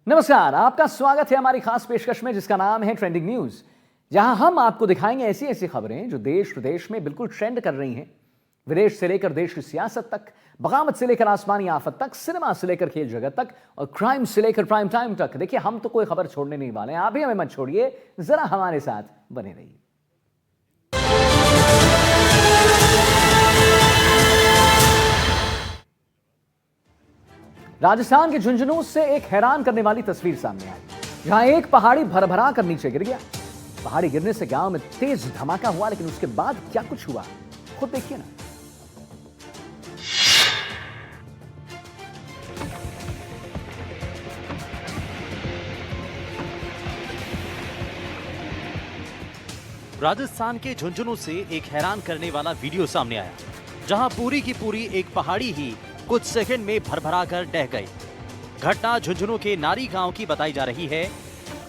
नमस्कार, आपका स्वागत है हमारी खास पेशकश में जिसका नाम है ट्रेंडिंग न्यूज, जहां हम आपको दिखाएंगे ऐसी ऐसी खबरें जो देश प्रदेश में बिल्कुल ट्रेंड कर रही हैं। विदेश से लेकर देश की सियासत तक, बगावत से लेकर आसमानी आफत तक, सिनेमा से लेकर खेल जगत तक और क्राइम से लेकर प्राइम टाइम तक। देखिए, हम तो कोई खबर छोड़ने नहीं वाले हैं, आप भी हमें मत छोड़िए, जरा हमारे साथ बने रहिए। राजस्थान के झुंझुनू से एक हैरान करने वाली तस्वीर सामने आई, जहां एक पहाड़ी भरभरा कर नीचे गिर गया। पहाड़ी गिरने से गांव में तेज धमाका हुआ, लेकिन उसके बाद क्या कुछ हुआ खुद देखिए ना। राजस्थान के झुंझुनू से एक हैरान करने वाला वीडियो सामने आया, जहां पूरी की पूरी एक पहाड़ी ही कुछ सेकंड में भरभरा कर ढह गई। घटना झुंझुनू के नारी गांव की बताई जा रही है।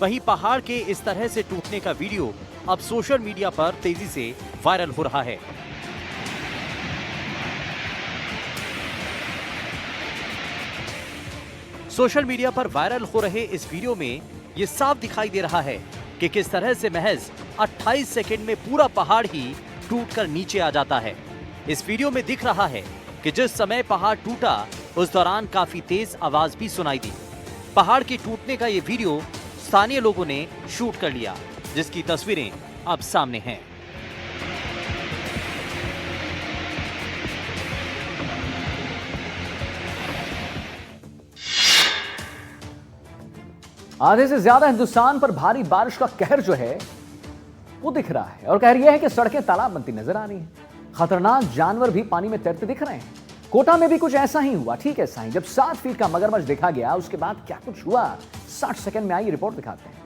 वहीं पहाड़ के इस तरह से टूटने का वीडियो अब सोशल मीडिया पर तेजी से वायरल हो रहा है। सोशल मीडिया पर वायरल हो रहे इस वीडियो में ये साफ दिखाई दे रहा है कि किस तरह से महज 28 सेकंड में पूरा पहाड़ ही टूटकर नीचे आ जाता है। इस वीडियो में दिख रहा है कि जिस समय पहाड़ टूटा उस दौरान काफी तेज आवाज भी सुनाई दी। पहाड़ के टूटने का ये वीडियो स्थानीय लोगों ने शूट कर लिया, जिसकी तस्वीरें अब सामने हैं। आधे से ज्यादा हिंदुस्तान पर भारी बारिश का कहर जो है वो दिख रहा है, और कहर यह है कि सड़कें तालाब बनती नजर आ रही हैं। खतरनाक जानवर भी पानी में तैरते दिख रहे हैं। कोटा में भी कुछ ऐसा ही हुआ, ठीक ऐसा ही, जब 7 फीट का मगरमच्छ देखा गया। उसके बाद क्या कुछ हुआ 60 सेकंड में आई रिपोर्ट दिखाते हैं।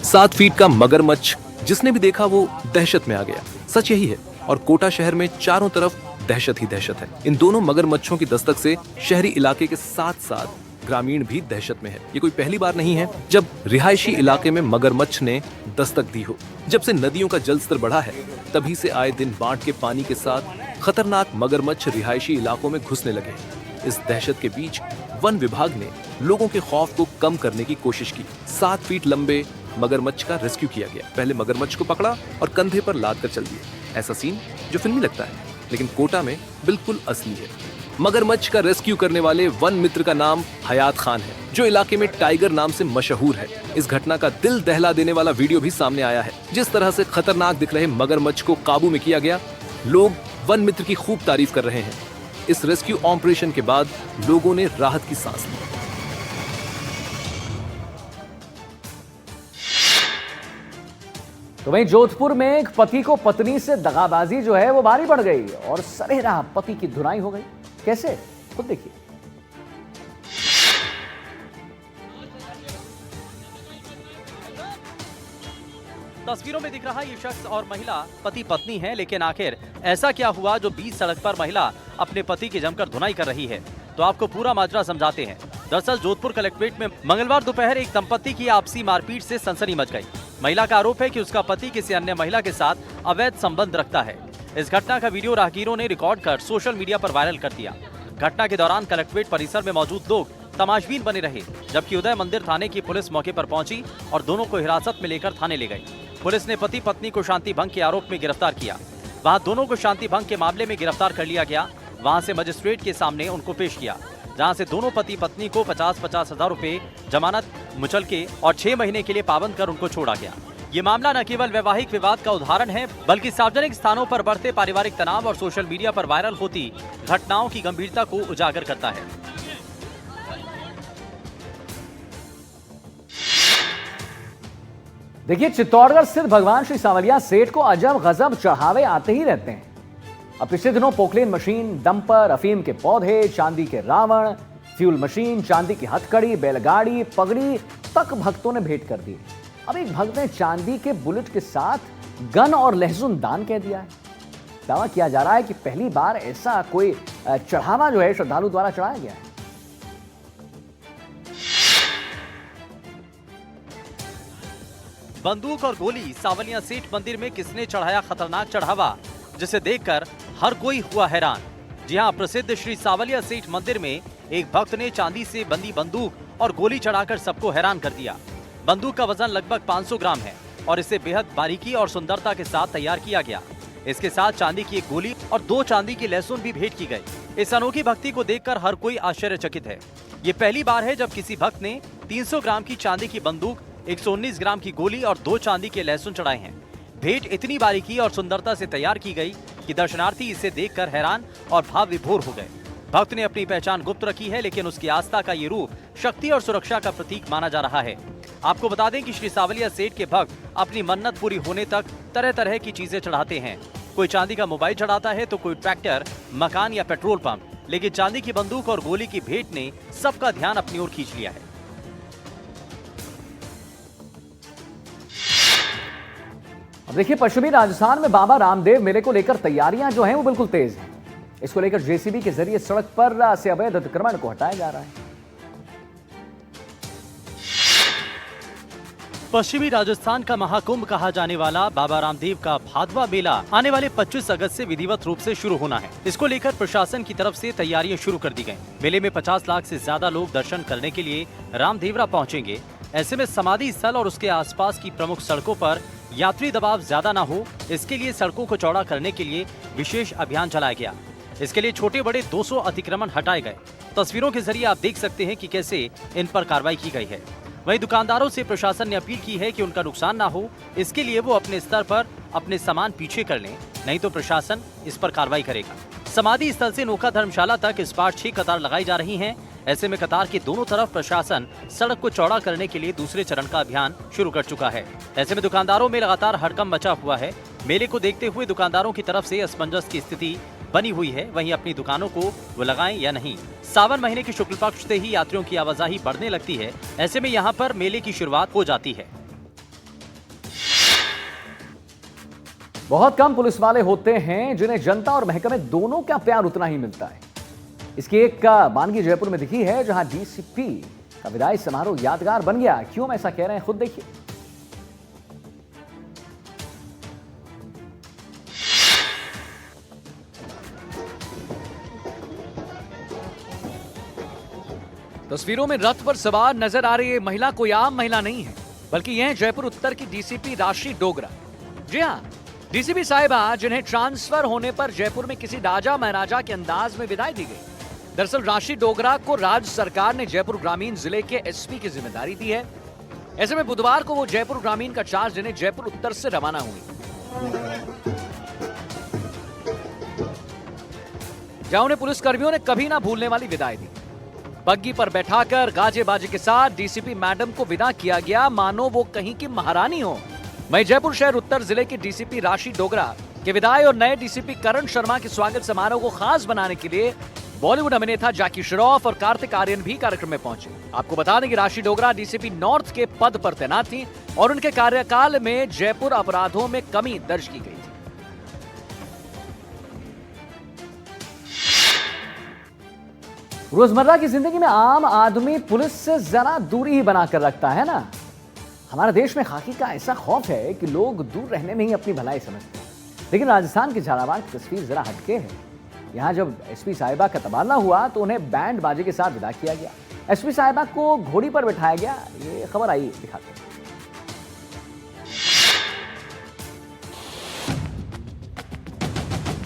7 फीट का मगरमच्छ जिसने भी देखा वो दहशत में आ गया। सच यही है, और कोटा शहर में चारों तरफ दहशत ही दहशत है। इन दोनों मगरमच्छों की दस्तक से शहरी इलाके के साथ साथ ग्रामीण भी दहशत में है। ये कोई पहली बार नहीं है जब रिहायशी इलाके में मगरमच्छ ने दस्तक दी हो। जब से नदियों का जलस्तर बढ़ा है, तभी से आए दिन बाढ़ के पानी के साथ खतरनाक मगरमच्छ रिहायशी इलाकों में घुसने लगे। इस दहशत के बीच वन विभाग ने लोगों के खौफ को कम करने की कोशिश की। 7 फीट लंबे मगरमच्छ का रेस्क्यू किया गया। पहले मगरमच्छ को पकड़ा और कंधे पर लाद कर चल दिए। ऐसा सीन जो फिल्मी लगता है, लेकिन कोटा में बिल्कुल असली है। मगरमच्छ का रेस्क्यू करने वाले वन मित्र का नाम हयात खान है, जो इलाके में टाइगर नाम से मशहूर है। इस घटना का दिल दहला देने वाला वीडियो भी सामने आया है। जिस तरह से खतरनाक दिख रहे मगरमच्छ को काबू में किया गया, लोग वन मित्र की खूब तारीफ कर रहे हैं। इस रेस्क्यू ऑपरेशन के बाद लोगों ने राहत की सांस ली। तो वहीं जोधपुर में एक पति को पत्नी से दगाबाजी जो है वो भारी पड़ गई और सरेराह पति की धुनाई हो गई। कैसे, खुद देखिए। तस्वीरों में दिख रहा ये शख्स और महिला पति पत्नी हैं, लेकिन आखिर ऐसा क्या हुआ जो बीच सड़क पर महिला अपने पति की जमकर धुनाई कर रही है? तो आपको पूरा माजरा समझाते हैं। दरअसल जोधपुर कलेक्ट्रेट में मंगलवार दोपहर एक दंपति की आपसी मारपीट से सनसनी मच गई। महिला का आरोप है कि उसका पति किसी अन्य महिला के साथ अवैध संबंध रखता है। इस घटना का वीडियो राहगीरों ने रिकॉर्ड कर सोशल मीडिया पर वायरल कर दिया। घटना के दौरान कलेक्ट्रेट परिसर में मौजूद लोग तमाशबीन बने रहे, जबकि उदय मंदिर थाने की पुलिस मौके पर पहुंची और दोनों को हिरासत में लेकर थाने ले गई। पुलिस ने पति पत्नी को शांति भंग के आरोप में गिरफ्तार किया। वहां दोनों को शांति भंग के मामले में गिरफ्तार कर लिया गया। वहां से मजिस्ट्रेट के सामने उनको पेश किया, जहां से दोनों पति पत्नी को 50-50 हजार रुपए जमानत मुचलके और 6 महीने के लिए पाबंद कर उनको छोड़ा गया। ये मामला न केवल वैवाहिक विवाद का उदाहरण है, बल्कि सार्वजनिक स्थानों पर बढ़ते पारिवारिक तनाव और सोशल मीडिया पर वायरल होती घटनाओं की गंभीरता को उजागर करता है। देखिए, चित्तौड़गढ़ स्थित भगवान श्री सांवलिया सेठ को अजब गजब चढ़ावे आते ही रहते हैं। अब पिछले दिनों पोकलेन मशीन, डंपर, अफीम के पौधे, चांदी के रावण, फ्यूल मशीन, चांदी की हथकड़ी, बैलगाड़ी, पगड़ी तक भक्तों ने भेंट कर दी। अब एक भक्त ने चांदी के बुलेट के साथ गन और लहसुन दान कह दिया है। दावा किया जा रहा है कि पहली बार ऐसा कोई चढ़ावा जो है श्रद्धालु द्वारा चढ़ाया गया है। बंदूक और गोली, सांवलिया सेठ मंदिर में किसने चढ़ाया खतरनाक चढ़ावा, जिसे देखकर हर कोई हुआ हैरान। जी हां, प्रसिद्ध श्री सावलिया सेठ मंदिर में एक भक्त ने चांदी से बंदी बंदूक और गोली चढ़ाकर सबको हैरान कर दिया। बंदूक का वजन लगभग 500 ग्राम है और इसे बेहद बारीकी और सुंदरता के साथ तैयार किया गया। इसके साथ चांदी की एक गोली और 2 चांदी की लहसुन भी भेंट की गई। इस अनोखी भक्ति को देखकर हर कोई आश्चर्यचकित है। ये पहली बार है जब किसी भक्त ने 300 ग्राम की चांदी की बंदूक, 119 ग्राम की गोली और 2 चांदी के लहसुन चढ़ाए हैं। भेंट इतनी बारीकी और सुंदरता से तैयार की गई कि दर्शनार्थी इसे देखकर हैरान और भाव विभोर हो गए। भक्त ने अपनी पहचान गुप्त रखी है, लेकिन उसकी आस्था का ये रूप शक्ति और सुरक्षा का प्रतीक माना जा रहा है। आपको बता दें कि श्री सावलिया सेठ के भक्त अपनी मन्नत पूरी होने तक तरह तरह की चीजें चढ़ाते हैं। कोई चांदी का मोबाइल चढ़ाता है तो कोई ट्रैक्टर, मकान या पेट्रोल पंप, लेकिन चांदी की बंदूक और गोली की भेंट ने सबका ध्यान अपनी ओर खींच लिया है। अब देखिए, पश्चिमी राजस्थान में बाबा रामदेव मेले को लेकर तैयारियां जो हैं वो बिल्कुल तेज हैं। इसको लेकर जेसीबी के जरिए सड़क पर से अवैध अतिक्रमण को हटाया जा रहा है। पश्चिमी राजस्थान का महाकुंभ कहा जाने वाला बाबा रामदेव का भादवा मेला आने वाले 25 अगस्त से विधिवत रूप से शुरू होना है। इसको लेकर प्रशासन की तरफ से तैयारियां शुरू कर दी गयी। मेले में 50 लाख से ज्यादा लोग दर्शन करने के लिए रामदेवरा पहुंचेंगे। ऐसे में समाधि स्थल और उसके आसपास की प्रमुख सड़कों पर यात्री दबाव ज्यादा न हो, इसके लिए सड़कों को चौड़ा करने के लिए विशेष अभियान चलाया गया। इसके लिए छोटे बड़े 200 अतिक्रमण हटाए गए। तस्वीरों के जरिए आप देख सकते हैं कि कैसे इन पर कार्रवाई की गई है। वहीं दुकानदारों से प्रशासन ने अपील की है कि उनका नुकसान ना हो, इसके लिए वो अपने स्तर पर अपने सामान पीछे कर लें, नहीं तो प्रशासन इस पर कार्रवाई करेगा। समाधि स्थल से नोखा धर्मशाला तक इस बार 6 कतार लगाई जा रही हैं। ऐसे में कतार के दोनों तरफ प्रशासन सड़क को चौड़ा करने के लिए दूसरे चरण का अभियान शुरू कर चुका है। ऐसे में दुकानदारों में लगातार हड़कंप मचा हुआ है। मेले को देखते हुए दुकानदारों की तरफ से असमंजस की स्थिति बनी हुई है। वहीं अपनी दुकानों को वो लगाएं या नहीं। सावन महीने के शुक्ल पक्ष से ही यात्रियों की आवाजाही बढ़ने लगती है। ऐसे में यहाँ पर मेले की शुरुआत हो जाती है। बहुत कम पुलिस वाले होते हैं जिन्हें जनता और महकमे दोनों का प्यार उतना ही मिलता है। इसकी एक का मानगी जयपुर में दिखी है, जहां डीसीपी का विदाई समारोह यादगार बन गया। क्यों ऐसा कह रहे हैं, खुद देखिए। तस्वीरों में रथ पर सवार नजर आ रही है महिला कोई आम महिला नहीं है, बल्कि यह जयपुर उत्तर की डीसीपी राशि डोगरा। जी हाँ, डीसीपी साहिबा जिन्हें ट्रांसफर होने पर जयपुर में किसी राजा महाराजा के अंदाज में विदाई दी गई। दरअसल राशि डोगरा को राज्य सरकार ने जयपुर ग्रामीण जिले के एसपी की जिम्मेदारी दी है। ऐसे में बुधवार को वो जयपुर ग्रामीण का चार्ज लेने जयपुर उत्तर से रवाना हुई, जहां उन्हें पुलिसकर्मियों ने कभी ना भूलने वाली विदाई दी। बग्गी पर बैठाकर गाजे बाजे के साथ डीसीपी मैडम को विदा किया गया, मानो वो कहीं की महारानी हो। वहीं जयपुर शहर उत्तर जिले की डीसीपी राशि डोगरा के विदाई और नए डीसीपी करण शर्मा के स्वागत समारोह को खास बनाने के लिए बॉलीवुड अभिनेता जैकी श्रॉफ और कार्तिक आर्यन भी कार्यक्रम में पहुंचे। आपको बता दें कि राशि डोगरा डीसीपी नॉर्थ के पद पर तैनात थी और उनके कार्यकाल में जयपुर अपराधों में कमी दर्ज की गई। रोजमर्रा की जिंदगी में आम आदमी पुलिस से जरा दूरी ही बनाकर रखता है ना। हमारे देश में खाकी का ऐसा खौफ है कि लोग दूर रहने में ही अपनी भलाई समझते हैं। लेकिन राजस्थान की झालावाड़ की तस्वीर जरा हटके है। यहाँ जब एसपी साहिबा का तबादला हुआ तो उन्हें बैंड बाजे के साथ विदा किया गया। एसपी साहिबा को घोड़ी पर बिठाया गया। ये खबर आई, दिखाते हैं।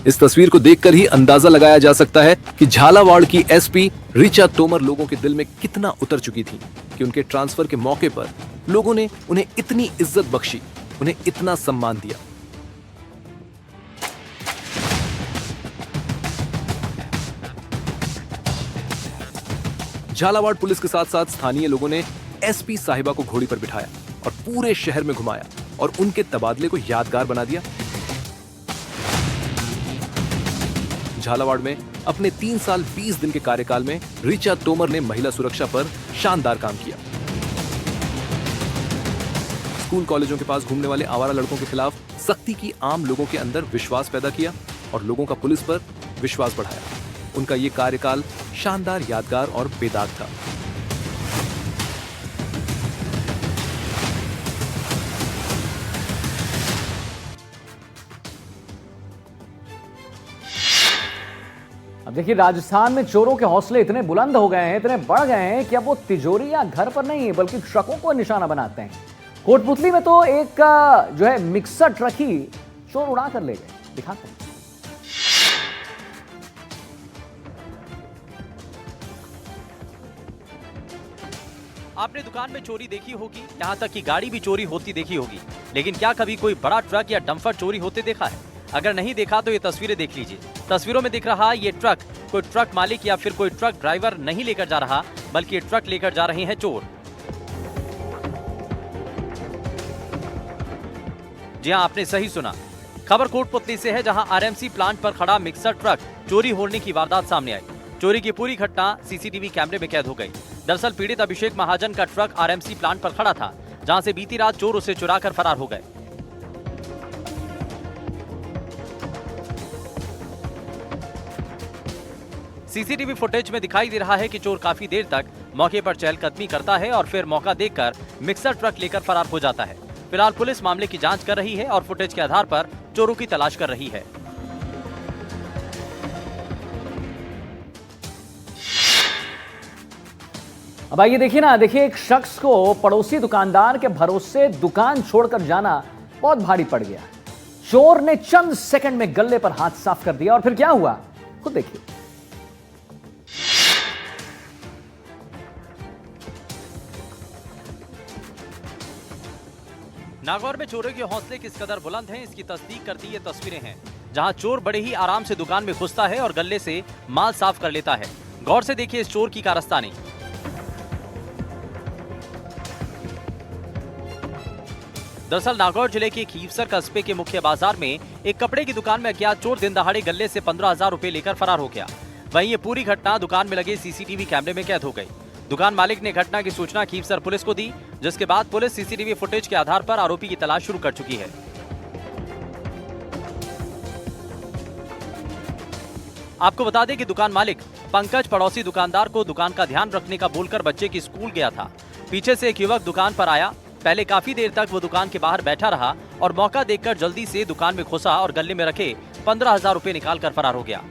इस तस्वीर को देखकर ही अंदाजा लगाया जा सकता है कि झालावाड़ की एसपी ऋचा तोमर लोगों के दिल में कितना उतर चुकी थी कि उनके ट्रांसफर के मौके पर लोगों ने उन्हें इतनी इज्जत बख्शी, उन्हें इतना सम्मान दिया। झालावाड़ पुलिस के साथ साथ स्थानीय लोगों ने एसपी साहिबा को घोड़ी पर बिठाया और पूरे शहर में घुमाया और उनके तबादले को यादगार बना दिया। झालावाड़ में अपने 3 साल 20 दिन के कार्यकाल में ऋचा तोमर ने महिला सुरक्षा पर शानदार काम किया। स्कूल कॉलेजों के पास घूमने वाले आवारा लड़कों के खिलाफ सख्ती की, आम लोगों के अंदर विश्वास पैदा किया और लोगों का पुलिस पर विश्वास बढ़ाया। उनका ये कार्यकाल शानदार, यादगार और बेदाग था। अब देखिए, राजस्थान में चोरों के हौसले इतने बुलंद हो गए हैं, इतने बढ़ गए हैं कि अब वो तिजोरी या घर पर नहीं बल्कि ट्रकों को निशाना बनाते हैं। कोटपुतली में तो एक जो है मिक्सर ट्रक ही चोर उड़ा कर ले गए। दिखाते हैं। आपने दुकान में चोरी देखी होगी, यहाँ तक कि गाड़ी भी चोरी होती देखी होगी, लेकिन क्या कभी कोई बड़ा ट्रक या डंपर चोरी होते देखा है? अगर नहीं देखा तो ये तस्वीरें देख लीजिए। तस्वीरों में दिख रहा ये ट्रक कोई ट्रक मालिक या फिर कोई ट्रक ड्राइवर नहीं लेकर जा रहा, बल्कि ये ट्रक लेकर जा रहे हैं चोर। जी हाँ, आपने सही सुना। खबर कोटपुतली से है, जहां आरएमसी प्लांट पर खड़ा मिक्सर ट्रक चोरी होने की वारदात सामने आई। चोरी की पूरी घटना सीसीटीवी कैमरे में कैद हो गई। दरअसल पीड़ित अभिषेक महाजन का ट्रक आरएमसी प्लांट पर खड़ा था, जहां से बीती रात चोर उसे चुराकर फरार हो गए। सीसीटीवी फुटेज में दिखाई दे रहा है कि चोर काफी देर तक मौके पर चहलकदमी करता है और फिर मौका देखकर मिक्सर ट्रक लेकर फरार हो जाता है। फिलहाल पुलिस मामले की जांच कर रही है और फुटेज के आधार पर चोरों की तलाश कर रही है। अब आइए देखिए ना, देखिए एक शख्स को पड़ोसी दुकानदार के भरोसे दुकान छोड़कर जाना बहुत भारी पड़ गया। चोर ने चंद सेकंड में गल्ले पर हाथ साफ कर दिया और फिर क्या हुआ, खुद देखिए। नागौर में चोरों के हौसले किस कदर बुलंद हैं, इसकी तस्दीक करती ये तस्वीरें हैं, जहां चोर बड़े ही आराम से दुकान में घुसता है और गल्ले से माल साफ कर लेता है। गौर से देखिए इस चोर की कारस्तानी। दरअसल नागौर जिले के खीवसर कस्बे के मुख्य बाजार में एक कपड़े की दुकान में अज्ञात चोर दिन दहाड़े गल्ले से 15,000 रुपए लेकर फरार हो गया। वहीं ये पूरी घटना दुकान में लगे सीसीटीवी कैमरे में कैद हो गई। दुकान मालिक ने घटना की सूचना खीवसर पुलिस को दी, जिसके बाद पुलिस सीसीटीवी फुटेज के आधार पर आरोपी की तलाश शुरू कर चुकी है। आपको बता दें कि दुकान मालिक पंकज पड़ोसी दुकानदार को दुकान का ध्यान रखने का बोलकर बच्चे की स्कूल गया था। पीछे से एक युवक दुकान पर आया। पहले काफी देर तक वो दुकान के बाहर बैठा रहा और मौका देखकर जल्दी से दुकान में घुसा और गले में रखे 15,000 रुपए निकालकर फरार हो गया।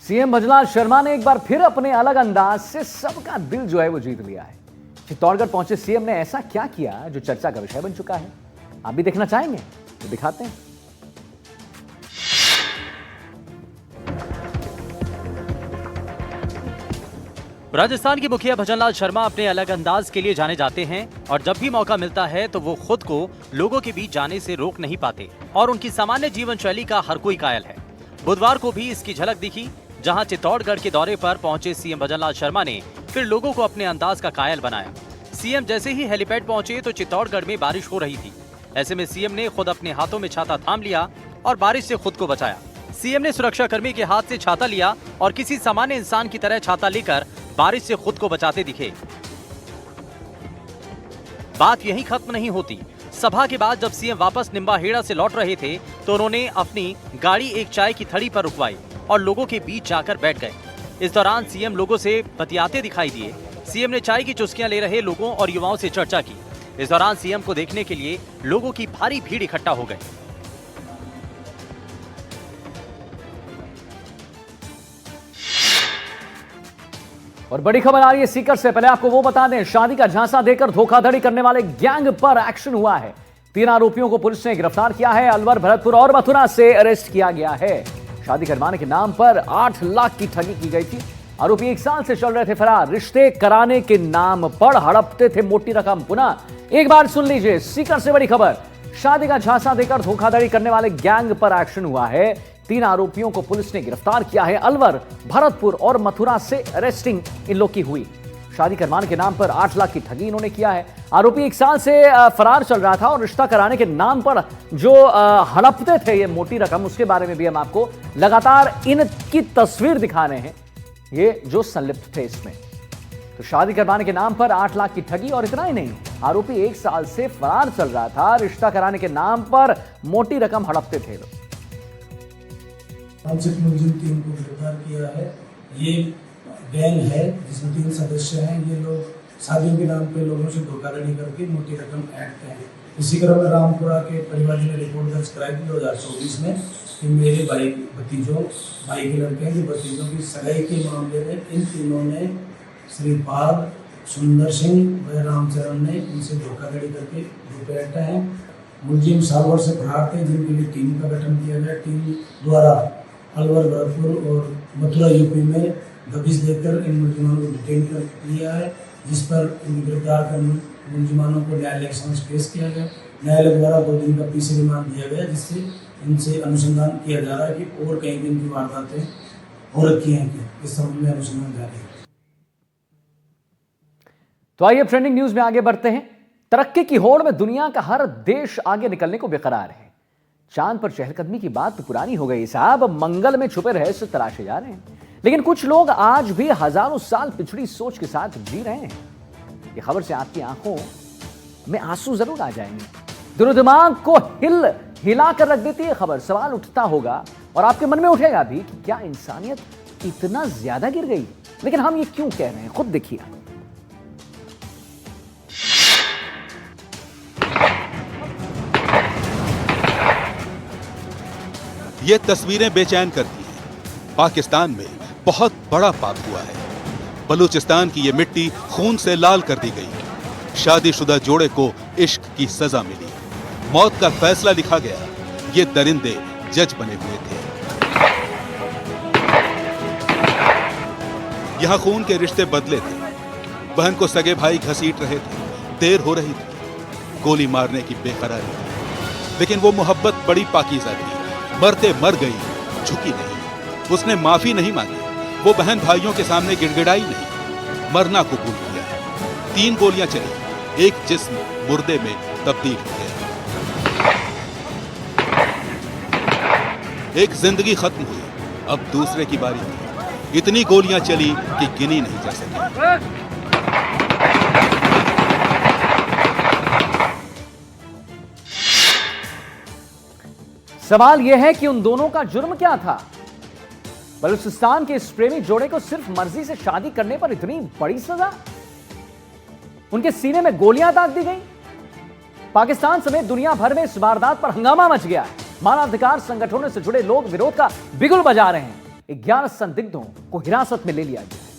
सीएम भजनलाल शर्मा ने एक बार फिर अपने अलग अंदाज से सबका दिल जो है वो जीत लिया है। चित्तौड़गढ़ पहुंचे सीएम ने ऐसा क्या किया जो चर्चा का विषय बन चुका है? आप भी देखना चाहेंगे तो दिखाते हैं। राजस्थान के मुखिया भजनलाल शर्मा अपने अलग अंदाज के लिए जाने जाते हैं और जब भी मौका मिलता है तो वो खुद को लोगों के बीच जाने से रोक नहीं पाते और उनकी सामान्य जीवन शैली का हर कोई कायल है। बुधवार को भी इसकी झलक दिखी, जहां चित्तौड़गढ़ के दौरे पर पहुंचे सीएम भजनलाल शर्मा ने फिर लोगों को अपने अंदाज का कायल बनाया। सीएम जैसे ही हेलीपैड पहुंचे तो चित्तौड़गढ़ में बारिश हो रही थी। ऐसे में सीएम ने खुद अपने हाथों में छाता थाम लिया और बारिश से खुद को बचाया। सीएम ने सुरक्षा कर्मी के हाथ से छाता लिया और किसी सामान्य इंसान की तरह छाता लेकर बारिश से खुद को बचाते दिखे। बात यहीं खत्म नहीं होती। सभा के बाद जब सीएम वापस निम्बाहेड़ा से लौट रहे थे तो उन्होंने अपनी गाड़ी एक चाय की थड़ी पर रुकवाई और लोगों के बीच जाकर बैठ गए। इस दौरान सीएम लोगों से बतियाते दिखाई दिए। सीएम ने चाय की चुस्कियां ले रहे लोगों और युवाओं से चर्चा की। इस दौरान सीएम को देखने के लिए लोगों की भारी भीड़ इकट्ठा हो गई। और बड़ी खबर आ रही है सीकर से। पहले आपको वो बता दें, शादी का झांसा देकर धोखाधड़ी करने वाले गैंग पर एक्शन हुआ है। 3 आरोपियों को पुलिस ने गिरफ्तार किया है। अलवर, भरतपुर और मथुरा से अरेस्ट किया गया है। शादी करवाने के नाम पर 8 लाख की ठगी की गई थी। आरोपी 1 साल से चल रहे थे फरार। रिश्ते कराने के नाम पर हड़पते थे मोटी रकम। पुनः एक बार सुन लीजिए, सीकर से बड़ी खबर। शादी का झांसा देकर धोखाधड़ी करने वाले गैंग पर एक्शन हुआ है। 3 आरोपियों को पुलिस ने गिरफ्तार किया है। अलवर, भरतपुर और मथुरा से अरेस्टिंग इन लोग की हुई। शादी करवाने के नाम पर 8 लाख की ठगी इन्होंने किया है। आरोपी 1 साल से फरार चल रहा था और रिश्ता कराने के नाम पर जो हड़पते थे ये मोटी रकम, उसके बारे में भी हम आपको लगातार इनकी तस्वीर दिखा रहे हैं, ये जो संलिप्त थे इसमें। तो शादी करवाने के नाम पर 8 लाख की ठगी, और इतना ही नहीं, आरोपी 1 साल से फरार चल रहा था। रिश्ता कराने के नाम पर मोटी रकम हड़पते थे लोग। वांछित मुलजिम 3 को गिरफ्तार किया है। ये गैंग है जिसमें 3 सदस्य हैं। ये लोग शादियों के नाम पे लोगों से धोखाधड़ी करके मोटी रकम ऐंठते हैं। इसी क्रम में रामपुरा के परिवादी ने रिपोर्ट दर्ज कराई थी 2024 में कि मेरे भाई के लड़के हैं जो भतीजों की सगाई के मामले में इन तीनों ने श्रीपाल, सुंदर सिंह व रामचरण ने इनसे धोखाधड़ी करके रुपये ऐंठे हैं। मुलजिम साल भर से फरार थे, जिनके लिए टीम का गठन किया गया। टीम द्वारा अलवर, भरतपुर और मथुरा यूपी में दबिश देकर इन मुलजिमानों को डिटेन कर लिया है, जिस पर गिरफ्तार कर मुलजिमानों को न्यायालय के समक्ष पेश किया गया। न्यायालय द्वारा 2 दिन का पीसी रिमांड दिया गया, जिससे इनसे अनुसंधान किया जा रहा है कि और कहीं भी इनकी वारदातें हो रखी हैं क्या, इस संबंध में अनुसंधान जारी है। तो आइए ट्रेंडिंग न्यूज में आगे बढ़ते हैं। तरक्की की होड़ में दुनिया का हर देश आगे निकलने को बेकरार है। चांद पर चहलकदमी की बात तो पुरानी हो गई साहब, मंगल में छुपे रहस्य तलाशे जा रहे हैं। लेकिन कुछ लोग आज भी हजारों साल पिछड़ी सोच के साथ जी रहे हैं। ये खबर से आपकी आंखों में आंसू जरूर आ जाएंगे। दिलो दिमाग को हिला कर रख देती है खबर। सवाल उठता होगा और आपके मन में उठेगा भी कि क्या इंसानियत इतना ज्यादा गिर गई? लेकिन हम ये क्यों कह रहे हैं, खुद देखिए। ये तस्वीरें बेचैन करती हैं। पाकिस्तान में बहुत बड़ा पाप हुआ है। बलूचिस्तान की ये मिट्टी खून से लाल कर दी गई। शादीशुदा जोड़े को इश्क की सजा मिली। मौत का फैसला लिखा गया। ये दरिंदे जज बने हुए थे। यहां खून के रिश्ते बदले थे। बहन को सगे भाई घसीट रहे थे। देर हो रही थी। गोली मारने की बेकरारी थी। लेकिन वो मोहब्बत बड़ी पाकीज़ा थी। मरते मर गई, झुकी नहीं। उसने माफी नहीं मांगी। वो बहन भाइयों के सामने गिड़गिड़ाई नहीं। मरना कबूल किया। 3 गोलियां चली। एक जिस्म मुर्दे में तब्दील हो गया। एक जिंदगी खत्म हुई। अब दूसरे की बारी थी। इतनी गोलियां चली कि गिनी नहीं जा सकी। सवाल यह है कि उन दोनों का जुर्म क्या था? बलूचिस्तान के इस प्रेमी जोड़े को सिर्फ मर्जी से शादी करने पर इतनी बड़ी सजा? उनके सीने में गोलियां दाग दी गई। पाकिस्तान समेत दुनिया भर में इस वारदात पर हंगामा मच गया है। मानवाधिकार संगठनों से जुड़े लोग विरोध का बिगुल बजा रहे हैं। 11 संदिग्धों को हिरासत में ले लिया गया है।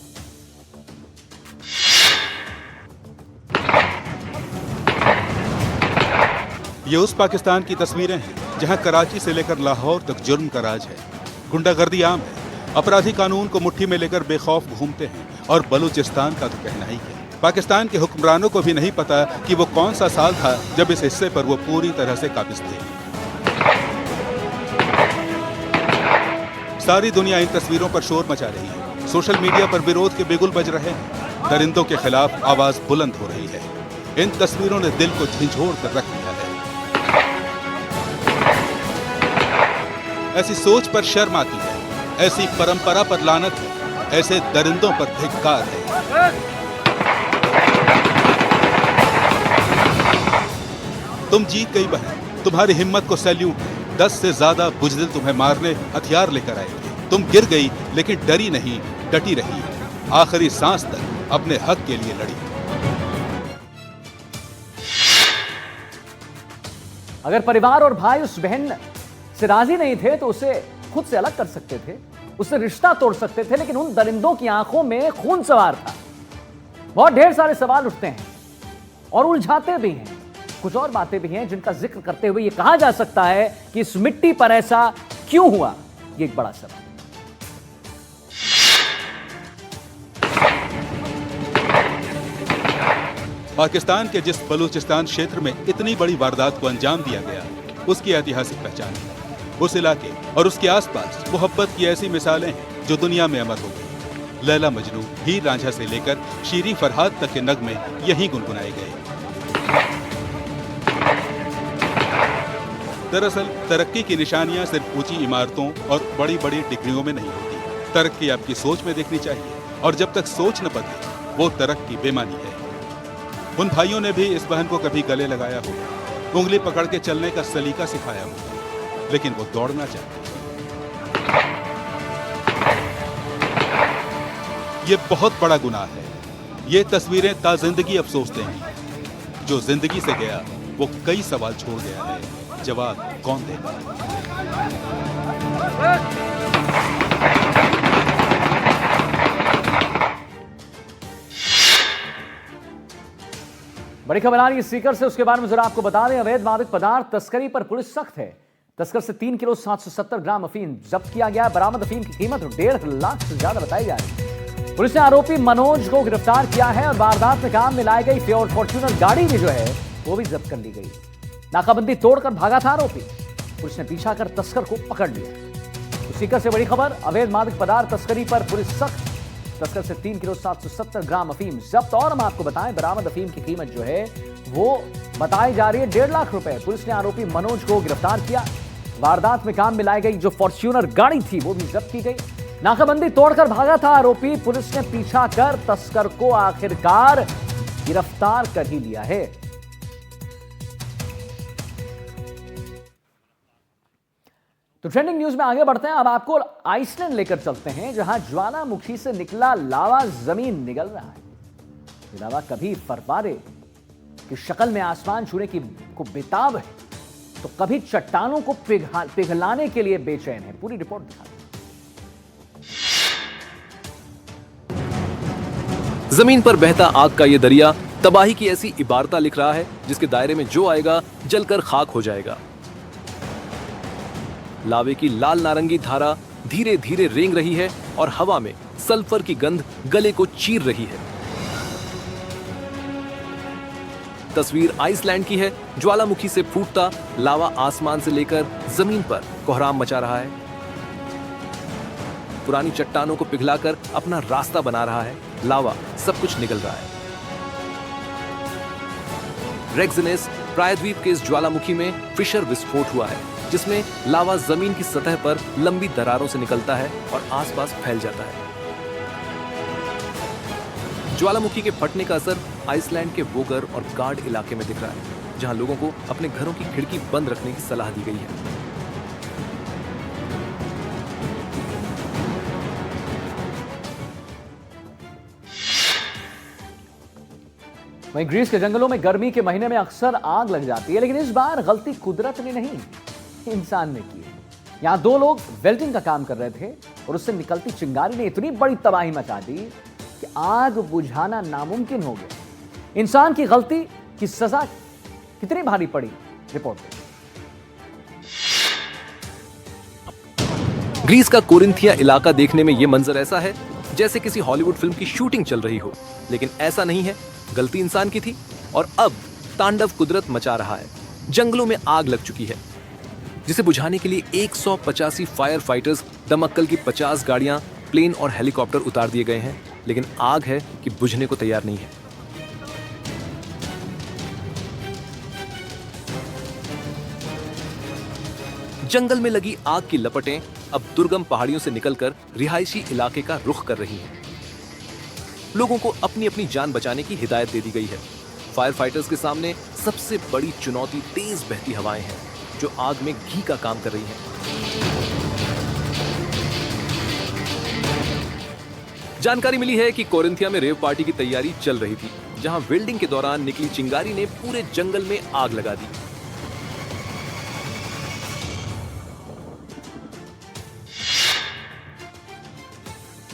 ये उस पाकिस्तान की तस्वीरें हैं जहां कराची से लेकर लाहौर तक जुर्म का राज है। गुंडागर्दी आम है। अपराधी कानून को मुट्ठी में लेकर बेखौफ घूमते हैं। और बलूचिस्तान का तो कहना ही है। पाकिस्तान के हुक्मरानों को भी नहीं पता कि वो कौन सा साल था जब इस हिस्से पर वो पूरी तरह से काबिज थे। सारी दुनिया इन तस्वीरों पर शोर मचा रही है। सोशल मीडिया पर विरोध के बिगुल बज रहे हैं। दरिंदों के खिलाफ आवाज बुलंद हो रही है। इन तस्वीरों ने दिल को झंझोड़ कर रख दिया है। ऐसी सोच पर शर्म आती है। ऐसी परंपरा पर लानत है। ऐसे दरिंदों पर धिक्कार है। तुम जीत गई बहन। तुम्हारी हिम्मत को सैल्यूट है। 10 से ज्यादा बुजदिल तुम्हें मारने हथियार लेकर आए थे। तुम गिर गई लेकिन डरी नहीं, डटी रही। आखिरी सांस तक अपने हक के लिए लड़ी। अगर परिवार और भाई उस बहन से राजी नहीं थे तो उसे खुद से अलग कर सकते थे, उससे रिश्ता तोड़ सकते थे। लेकिन उन दरिंदों की आंखों में खून सवार था। बहुत ढेर सारे सवाल उठते हैं और उलझाते भी हैं। कुछ और बातें भी हैं जिनका जिक्र करते हुए यह कहा जा सकता है कि इस मिट्टी पर ऐसा क्यों हुआ। यह एक बड़ा सवाल। पाकिस्तान के जिस बलूचिस्तान क्षेत्र में इतनी बड़ी वारदात को अंजाम दिया गया, उसकी ऐतिहासिक पहचान है। उस इलाके और उसके आसपास मोहब्बत की ऐसी मिसालें हैं जो दुनिया में अमर हो गई। लैला मजनू, हीर रांझा से लेकर शीरी फरहाद तक के नगमे यहीं गुनगुनाए गए। दरअसल तरक्की की निशानियां सिर्फ ऊंची इमारतों और बड़ी बड़ी डिग्रियों में नहीं होती। तरक्की आपकी सोच में देखनी चाहिए। और जब तक सोच न बदले, वो तरक्की बेमानी है। उन भाइयों ने भी इस बहन को कभी गले लगाया हो, उंगली पकड़ के चलने का सलीका सिखाया हो, लेकिन वो दौड़ना चाहती है। ये बहुत बड़ा गुनाह है। ये तस्वीरें ताजिंदगी अफसोस देंगी। जो जिंदगी से गया वो कई सवाल छोड़ गया है, जवाब कौन देगा? बड़ी खबर आ रही है सीकर से, उसके बारे में जरा आपको बता दें। अवैध मादक पदार्थ तस्करी पर पुलिस सख्त है। तस्कर से 3 किलो 770 ग्राम अफीम जब्त किया गया। बरामद अफीम की कीमत 1.5 लाख से ज्यादा बताई जा रही है। पुलिस ने आरोपी मनोज को गिरफ्तार किया है और वारदात में काम में लाई गई फ्योर्ड फॉर्च्यूनर गाड़ी भी जो है वो भी जब्त कर ली गई। नाकाबंदी तोड़कर भागा था आरोपी। पुलिस ने पीछा कर तस्कर को पकड़ लिया। तो सीकर से बड़ी खबर, अवैध मादक पदार्थ तस्करी पर पुलिस सख्त। तस्कर से 3 किलो 770 ग्राम अफीम जब्त। और हम आपको बताएं, बरामद अफीम की कीमत जो है वो बताई जा रही है 1.5 लाख रुपए। पुलिस ने आरोपी मनोज को गिरफ्तार किया। वारदात में काम में लाई गई जो फॉर्च्यूनर गाड़ी थी वो भी जब्त की गई। नाकाबंदी तोड़कर भागा था आरोपी। पुलिस ने पीछा कर तस्कर को आखिरकार गिरफ्तार कर ही लिया है। तो ट्रेंडिंग न्यूज में आगे बढ़ते हैं। अब आपको आइसलैंड लेकर चलते हैं, जहां ज्वालामुखी से निकला लावा जमीन निगल रहा है। ये लावा कभी बर्फबारी की शक्ल में आसमान छूने की को बेताब है, तो कभी चट्टानों को पिघलाने के लिए बेचैन है। पूरी रिपोर्ट दिखा। जमीन पर बहता आग का ये दरिया तबाही की ऐसी इबारता लिख रहा है जिसके दायरे में जो आएगा जलकर खाक हो जाएगा। लावे की लाल नारंगी धारा धीरे धीरे रेंग रही है और हवा में सल्फर की गंध गले को चीर रही है। तस्वीर आइसलैंड की है। ज्वालामुखी से फूटता लावा आसमान से लेकर जमीन पर कोहराम मचा रहा है। पुरानी चट्टानों को पिघलाकर अपना रास्ता बना रहा है। लावा सब कुछ निगल रहा है। रेक्सिनेस प्रायद्वीप के इस ज्वालामुखी में फिशर विस्फोट हुआ है, जिसमें लावा जमीन की सतह पर लंबी दरारों से निकलता है और आसपास फैल जाता है। ज्वालामुखी के फटने का असर आइसलैंड के वोगर और गार्ड इलाके में दिख रहा है, जहां लोगों को अपने घरों की खिड़की बंद रखने की सलाह दी गई है। वहीं ग्रीस के जंगलों में गर्मी के महीने में अक्सर आग लग जाती है, लेकिन इस बार गलती कुदरत ने नहीं, इंसान ने की है। यहां 2 लोग वेल्डिंग का काम कर रहे थे और उससे निकलती चिंगारी ने इतनी बड़ी तबाही मचा दी कि आग बुझाना नामुमकिन हो गया। इंसान की गलती की सजा कितनी भारी पड़ी, रिपोर्ट में। ग्रीस का कोरिंथिया इलाका देखने में यह मंजर ऐसा है जैसे किसी हॉलीवुड फिल्म की शूटिंग चल रही हो, लेकिन ऐसा नहीं है। गलती इंसान की थी और अब तांडव कुदरत मचा रहा है। जंगलों में आग लग चुकी है, जिसे बुझाने के लिए 185 फायर फाइटर्स, दमक्कल की 50 गाड़ियां, प्लेन और हेलीकॉप्टर उतार दिए गए हैं, लेकिन आग है कि बुझने को तैयार नहीं है। जंगल में लगी आग की लपटें अब दुर्गम पहाड़ियों से निकलकर रिहायशी इलाके का रुख कर रही हैं। लोगों को अपनी अपनी जान बचाने की हिदायत दे दी गई है। फायर फाइटर्स के सामने सबसे बड़ी चुनौती तेज बहती हवाएं हैं, जो आग में घी का काम कर रही हैं। जानकारी मिली है कि कोरिंथिया में रेव पार्टी की तैयारी चल रही थी, जहां वेल्डिंग के दौरान निकली चिंगारी ने पूरे जंगल में आग लगा दी।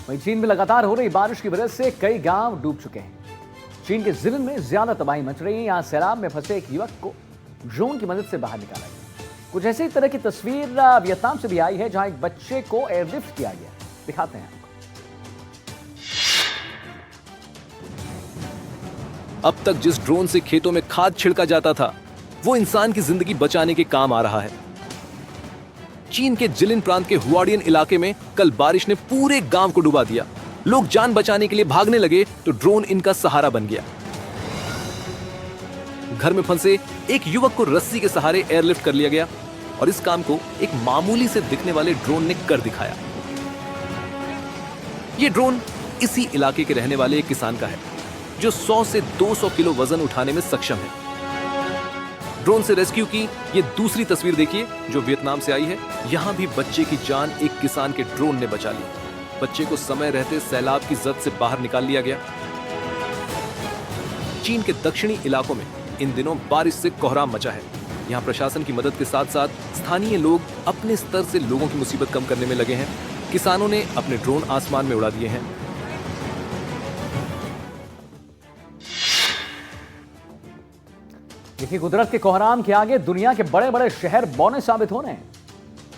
वहीं चीन में लगातार हो रही बारिश की वजह से कई गांव डूब चुके हैं। चीन के जिलन में ज्यादा तबाही मच रही है। यहां सैलाब में फंसे एक युवक को ड्रोन की मदद से बाहर निकाला गया। कुछ ऐसी तरह की तस्वीर वियतनाम से भी आई है, जहां एक बच्चे को एयरलिफ्ट किया गया। दिखाते हैं आपको। अब तक जिस ड्रोन से खेतों में खाद छिड़का जाता था, वो इंसान की जिंदगी बचाने के काम आ रहा है। चीन के जिलिन प्रांत के हुआडियन इलाके में कल बारिश ने पूरे गांव को डुबा दिया। लोग जान बचाने के लिए भागने लगे तो ड्रोन इनका सहारा बन गया। घर में फंसे एक युवक को रस्सी के सहारे एयरलिफ्ट कर लिया गया और इस काम को एक मामूली से दिखने वाले ड्रोन ने कर दिखाया। यह ड्रोन इसी इलाके के रहने वाले एक किसान का है, जो 100 से 200 किलो वजन उठाने में सक्षम है। ड्रोन से रेस्क्यू की ये दूसरी तस्वीर देखिए, जो वियतनाम से आई है। यहां भी बच्चे की जान एक किसान के ड्रोन ने बचा ली। बच्चे को समय रहते सैलाब की जद से बाहर निकाल लिया गया। चीन के दक्षिणी इलाकों में इन दिनों बारिश से कोहराम मचा है। यहाँ प्रशासन की मदद के साथ साथ स्थानीय लोग अपने स्तर से लोगों की मुसीबत कम करने में लगे हैं। किसानों ने अपने ड्रोन आसमान में उड़ा दिए हैं। देखिए, कुदरत के कोहराम के आगे दुनिया के बड़े बड़े शहर बौने साबित हो रहे हैं।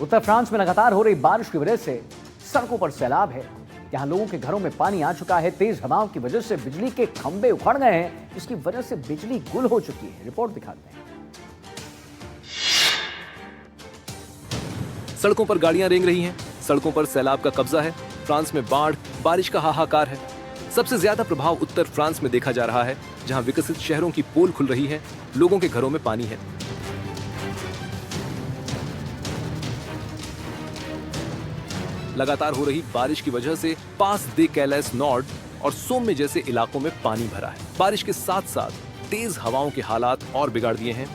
उत्तर फ्रांस में लगातार हो रही बारिश की वजह से सड़कों पर सैलाब है। यहां लोगों के घरों में पानी आ चुका है। तेज हवाओं की वजह से बिजली के खंभे उखड़ गए हैं, जिसकी वजह से बिजली गुल हो चुकी है। रिपोर्ट दिखाते हैं। सड़कों पर गाड़ियां रेंग रही हैं, सड़कों पर सैलाब का कब्जा है। फ्रांस में बाढ़, बारिश का हाहाकार है। सबसे ज्यादा प्रभाव उत्तर फ्रांस में देखा जा रहा है, जहां विकसित शहरों की पोल खुल रही है, लोगों के घरों में पानी है। लगातार हो रही बारिश की वजह से पास दे कैलस नॉर्ड और सोम में जैसे इलाकों में पानी भरा है। बारिश के साथ साथ तेज हवाओं के हालात और बिगाड़ दिए हैं।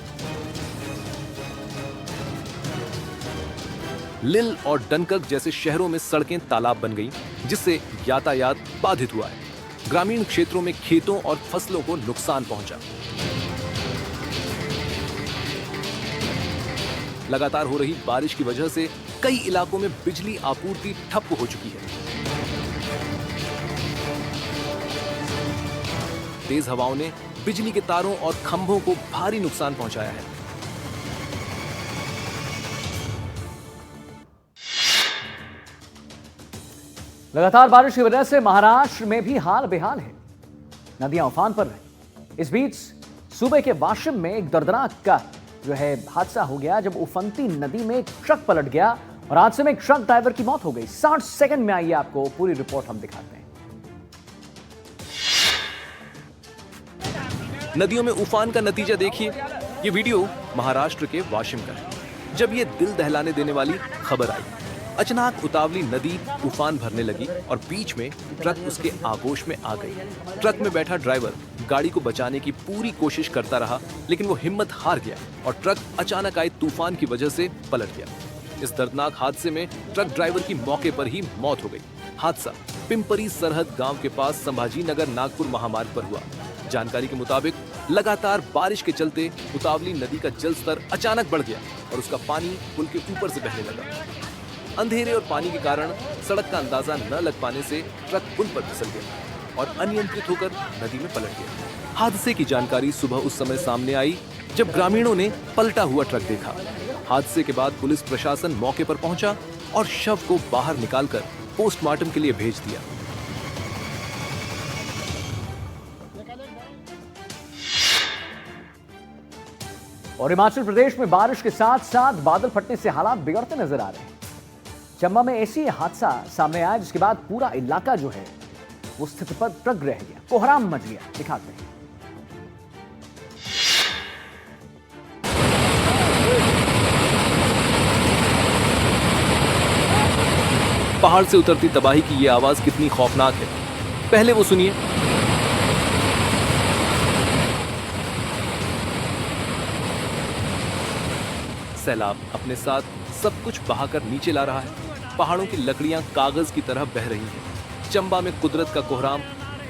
लिल और डनकर्क जैसे शहरों में सड़कें तालाब बन गईं, जिससे यातायात बाधित हुआ है। ग्रामीण क्षेत्रों में खेतों और फसलों को नुकसान पहुंचा। लगातार हो रही बारिश की वजह से कई इलाकों में बिजली आपूर्ति ठप हो चुकी है। तेज हवाओं ने बिजली के तारों और खंभों को भारी नुकसान पहुंचाया है। लगातार बारिश की वजह से महाराष्ट्र में भी हाल बेहाल है। नदियां उफान पर रही। इस बीच सूबे के वाशिम में एक दर्दनाक का हादसा हो गया, जब उफनती नदी में एक ट्रक पलट गया और हादसे में एक ट्रक ड्राइवर की मौत हो गई। 60 सेकंड में आइए आपको पूरी रिपोर्ट हम दिखाते हैं। नदियों में उफान का नतीजा देखिए। ये वीडियो महाराष्ट्र के वाशिम का है। जब ये दिल दहलाने देने वाली खबर आई, अचानक उतावली नदी उफान भरने लगी और बीच में ट्रक उसके आगोश में आ गई। ट्रक में बैठा ड्राइवर गाड़ी को बचाने की पूरी कोशिश करता रहा, लेकिन वो हिम्मत हार गया और ट्रक अचानक आए तूफान की वजह से पलट गया। इस दर्दनाक हादसे में ट्रक ड्राइवर की मौके पर ही मौत हो गई। हादसा पिंपरी सरहद गांव के पास संभाजी नगर नागपुर महामार्ग पर हुआ। जानकारी के मुताबिक लगातार बारिश के चलते उतावली नदी का जल स्तर अचानक बढ़ गया और उसका पानी पुल के ऊपर से बहने लगा। अंधेरे और पानी के कारण सड़क का अंदाजा न लग पाने से ट्रक पुल पर फिसल गया और अनियंत्रित होकर नदी में पलट गया। हादसे की जानकारी सुबह उस समय सामने आई जब ग्रामीणों ने पलटा हुआ ट्रक देखा। हादसे के बाद पुलिस प्रशासन मौके पर पहुंचा और शव को बाहर निकालकर पोस्टमार्टम के लिए भेज दिया। और हिमाचल प्रदेश में बारिश के साथ साथ बादल फटने से हालात बिगड़ते नजर आ रहे हैं। चंबा में ऐसी हादसा सामने आया जिसके बाद पूरा इलाका वो स्थिति पर प्रग रह गया, कोहराम मच गया। दिखाते हैं। पहाड़ से उतरती तबाही की ये आवाज कितनी खौफनाक है, पहले वो सुनिए। सैलाब अपने साथ सब कुछ बहाकर नीचे ला रहा है। पहाड़ों की लकड़ियां कागज की तरह बह रही हैं। चंबा में कुदरत का कोहराम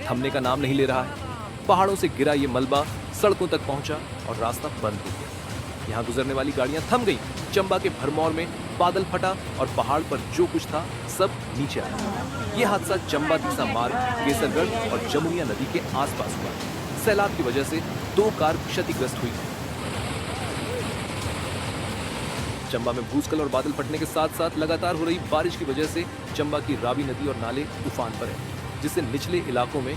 थमने का नाम नहीं ले रहा है। पहाड़ों से गिरा ये मलबा सड़कों तक पहुंचा और रास्ता बंद हो गया। यहाँ गुजरने वाली गाड़ियां थम गईं। चंबा के भरमौर में बादल फटा और पहाड़ पर जो कुछ था सब नीचे आया। ये हादसा चंबा तीसा मार्ग, केसरगढ़ और जमुनिया नदी के आसपास हुआ। सैलाब की वजह से 2 कार क्षतिग्रस्त हुई। चंबा में भूस्खलन और बादल फटने के साथ साथ लगातार हो रही बारिश की वजह से चंबा की रावी नदी और नाले उफान पर है, जिससे निचले इलाकों में